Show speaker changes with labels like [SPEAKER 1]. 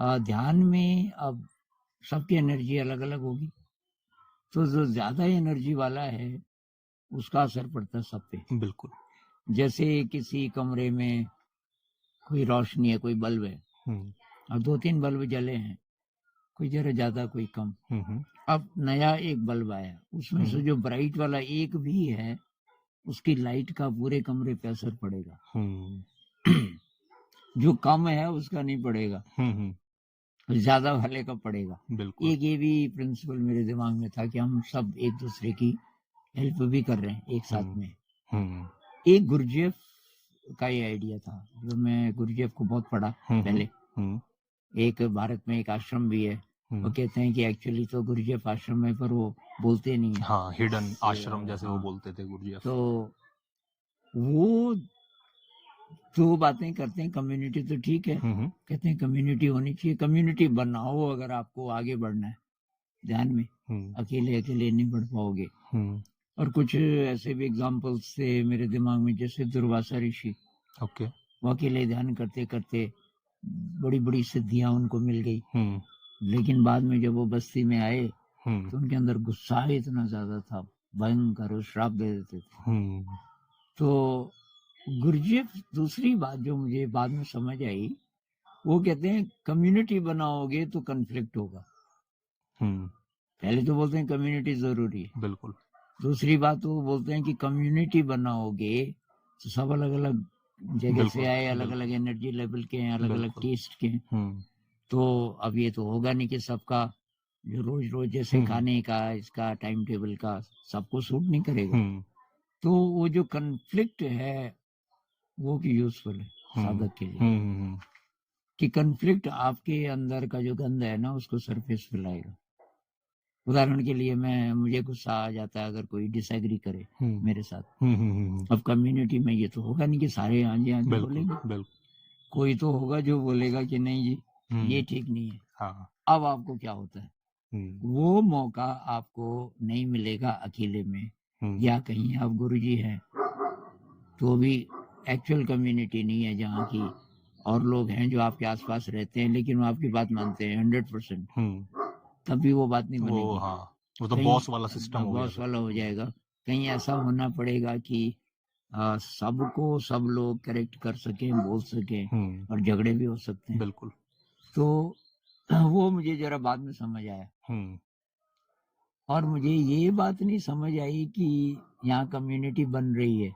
[SPEAKER 1] ध्यान में अब सबकी एनर्जी अलग-अलग होगी, तो जो ज़्यादा एनर्जी वाला है, उसका असर पड़ता है सब पे।
[SPEAKER 2] बिल्कुल।
[SPEAKER 1] जैसे किसी कमरे में कोई रोशनी है, कोई बल्ब है और 2-3 बल्ब जले हैं, कोई ज़रा ज़्यादा, कोई कम। अब नया एक बल्ब आया, उसमें से जो ब्राइट वाला एक भी है, उसकी लाइट का पूरे कमरे पे असर पड़ेगा। जो कम है उसका नहीं पड़ेगा, ज़्यादा वाले का पड़ेगा।
[SPEAKER 2] बिल्कुल।
[SPEAKER 1] एक ये भी प्रिंसिपल मेरे दिमाग में था कि हम सब एक दूसरे की हेल्प भी कर रहे हैं एक साथ में। एक गुरजेफ का ये आइडिया था, जो मैं गुरजेफ को बहुत पढ़ा पहले। एक भारत में एक आश्रम भी है, वो कहते हैं कि एक्चुअली तो गुरजेफ आश्रम है, पर वो बोलते नहीं है।
[SPEAKER 2] हाँ, हिडन आश्रम जैसे वो बोलते थे गुरजेफ।
[SPEAKER 1] तो वो जो बातें करते हैं, कम्युनिटी तो ठीक है, कहते हैं कम्युनिटी होनी चाहिए, कम्युनिटी बनाओ अगर आपको आगे बढ़ना है ध्यान में, अकेले नहीं बढ़ पाओगे। और कुछ ऐसे भी एग्जाम्पल्स थे मेरे दिमाग में, जैसे दुर्वासा ऋषि।
[SPEAKER 2] ओके।
[SPEAKER 1] वो अकेले ध्यान करते करते बड़ी बड़ी सिद्धियां उनको मिल गई, लेकिन बाद में जब वो बस्ती में आए तो उनके अंदर गुस्सा इतना ज्यादा था, भयंकर, वो श्राप दे देते थे। तो गुरजेफ, दूसरी बात जो मुझे बाद में समझ आई, वो कहते हैं कम्युनिटी बनाओगे तो कन्फ्लिक्ट होगा। पहले तो बोलते हैं कम्युनिटी जरूरी है,
[SPEAKER 2] बिल्कुल।
[SPEAKER 1] दूसरी बात वो बोलते हैं कि कम्युनिटी बनाओगे तो सब अलग अलग जगह से आए, अलग अलग एनर्जी लेवल के हैं, अलग अलग टेस्ट के हैं। तो अब ये तो होगा नहीं कि सबका जो रोज रोज जैसे खाने का, इसका टाइम टेबल का सबको सूट नहीं करेगा। तो वो जो कन्फ्लिक्ट है वो भी यूजफुल है साधक के लिए, कि कन्फ्लिक्ट आपके अंदर का जो गंध है ना, उसको सरफेस पे लाएगा। उदाहरण के लिए मुझे गुस्सा आ जाता है अगर कोई डिसएग्री करे मेरे साथ। अब कम्युनिटी में ये तो होगा नहीं कि सारे आंजे आंजे बोलेंगे, कोई तो होगा जो बोलेगा कि नहीं जी ये ठीक नहीं है। हाँ। अब आपको क्या होता है, वो मौका आपको नहीं मिलेगा अकेले में, या कहीं आप गुरुजी हैं तो भी एक्चुअल कम्युनिटी नहीं है, जहाँ की और लोग हैं जो आपके आसपास रहते हैं लेकिन वो आपकी बात मानते हैं 100%, तब भी वो बात नहीं बनेगी।
[SPEAKER 2] हाँ, वो तो बॉस वाला सिस्टम हो गया,
[SPEAKER 1] बॉस वाला हो जाएगा। कहीं ऐसा होना पड़ेगा कि सबको सब लोग करेक्ट कर सकें, बोल सकें, और झगड़े भी हो सकते हैं।
[SPEAKER 2] बिल्कुल।
[SPEAKER 1] तो वो मुझे जरा बाद में समझ आया। और मुझे ये बात नहीं समझ आई कि यहाँ कम्युनिटी बन रही है